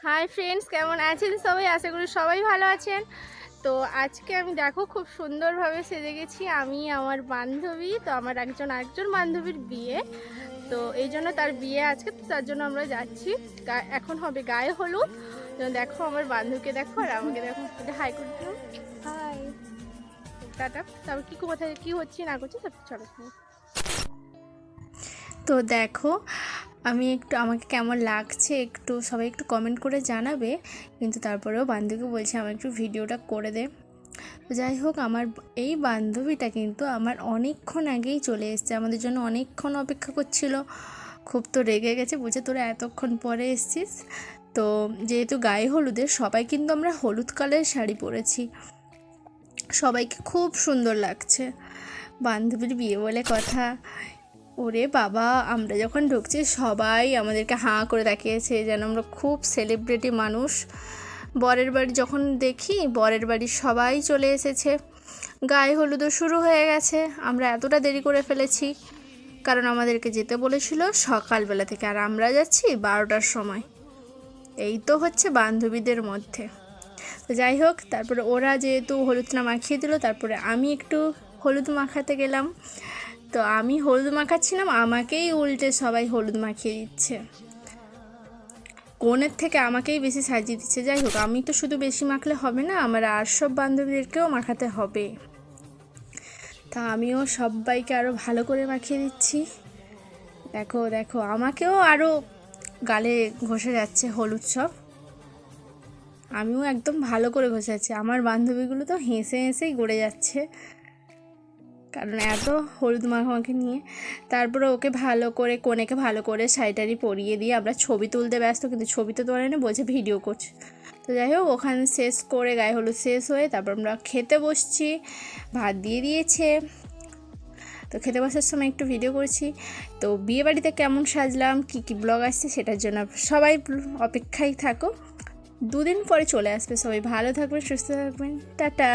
Hi friends, কেমন আছেন সবাই? আশা করি সবাই ভালো আছেন। তো আজকে আমি দেখো খুব সুন্দরভাবে সেজে গেছি আমি, আমার বান্ধবী। তো আমার আরেকজন বান্ধবীর বিয়ে, তো এই জন্য তার বিয়ে আজকে, তো তার জন্য আমরা যাচ্ছি। এখন হবে গায়ে হলুদ। দেখো আমার বান্ধবীকে দেখো আর আমাকে দেখো, হাই করে দিও। Hi, tata. তারপর কোথায় কী হচ্ছে না করছে সব চলো। তো দেখো আমাকে কেমন লাগছে একটু সবাই একটু কমেন্ট করে জানাবে। কিন্তু তারপরেও বান্ধবীকে বলছি আমার একটু ভিডিওটা করে দে। তো যাই হোক, আমার এই বান্ধবীটা কিন্তু আমার অনেকক্ষণ আগেই চলে এসেছে, আমাদের জন্য অনেকক্ষণ অপেক্ষা করছিল। খুব তো রেগে গেছে, বুঝে তোরা এতক্ষণ পরে এসছিস। তো যেহেতু গায়ে হলুদের সবাই কিন্তু আমরা হলুদ কালারের শাড়ি পরেছি, সবাইকে খুব সুন্দর লাগছে। বান্ধবীর বিয়ে বলে কথা। ওরে বাবা, আমরা যখন ঢুকছি সবাই আমাদেরকে হাঁ করে তাকিয়েছে, যেন আমরা খুব সেলিব্রিটি মানুষ। বরের বাড়ি যখন দেখি, বরের বাড়ির সবাই চলে এসেছে, গায়ে হলুদও শুরু হয়ে গেছে। আমরা এতটা দেরি করে ফেলেছি কারণ আমাদেরকে যেতে বলেছিল সকালবেলা থেকে, আর আমরা যাচ্ছি 12টার সময়। এই তো হচ্ছে বান্ধবীদের মধ্যে। তো যাই হোক, তারপরে ওরা যেহেতু হলুদটা মাখিয়ে দিল, তারপরে আমি একটু হলুদ মাখাতে গেলাম। তো আমি হলুদ মাখাচ্ছিলাম, আমাকেই উল্টে সবাই হলুদ মাখিয়ে দিচ্ছে। কোণের থেকে আমাকেই বেশি সাজিয়ে দিচ্ছে। যাই হোক, আমি তো শুধু বেশি মাখলে হবে না, আমার আর সব বান্ধবীদেরকেও মাখাতে হবে। তা আমিও সবাইকে আরও ভালো করে মাখিয়ে দিচ্ছি। দেখো দেখো, আমাকেও আরও গালে ঘষে যাচ্ছে হলুদ সব। আমিও একদম ভালো করে ঘষাচ্ছি, আমার বান্ধবীগুলো তো হেসে হেসেই গড়ে যাচ্ছে, কারণ এত হলুদ মাখামাখি নিয়ে। তারপরে ওকে ভালো করে, কনেকে ভালো করে শাড়িটারি পরিয়ে দিয়ে আমরা ছবি তুলতে ব্যস্ত, কিন্তু ছবি তো তোলে না, বলছে ভিডিও করছে। তো যাই হোক, ওখানে শেষ করে গায়ে হলুদ শেষ হয়ে তারপর আমরা খেতে বসছি, ভাত দিয়ে দিয়েছে। তো খেতে বসার সময় একটু ভিডিও করছি। তো বিয়েবাড়িতে কেমন সাজলাম, কী কী ব্লগ আসছে সেটার জন্য সবাই অপেক্ষায় থাকো। 2 দিন পরে চলে আসবে। সবাই ভালো থাকবেন, সুস্থ থাকবেন, টাটা।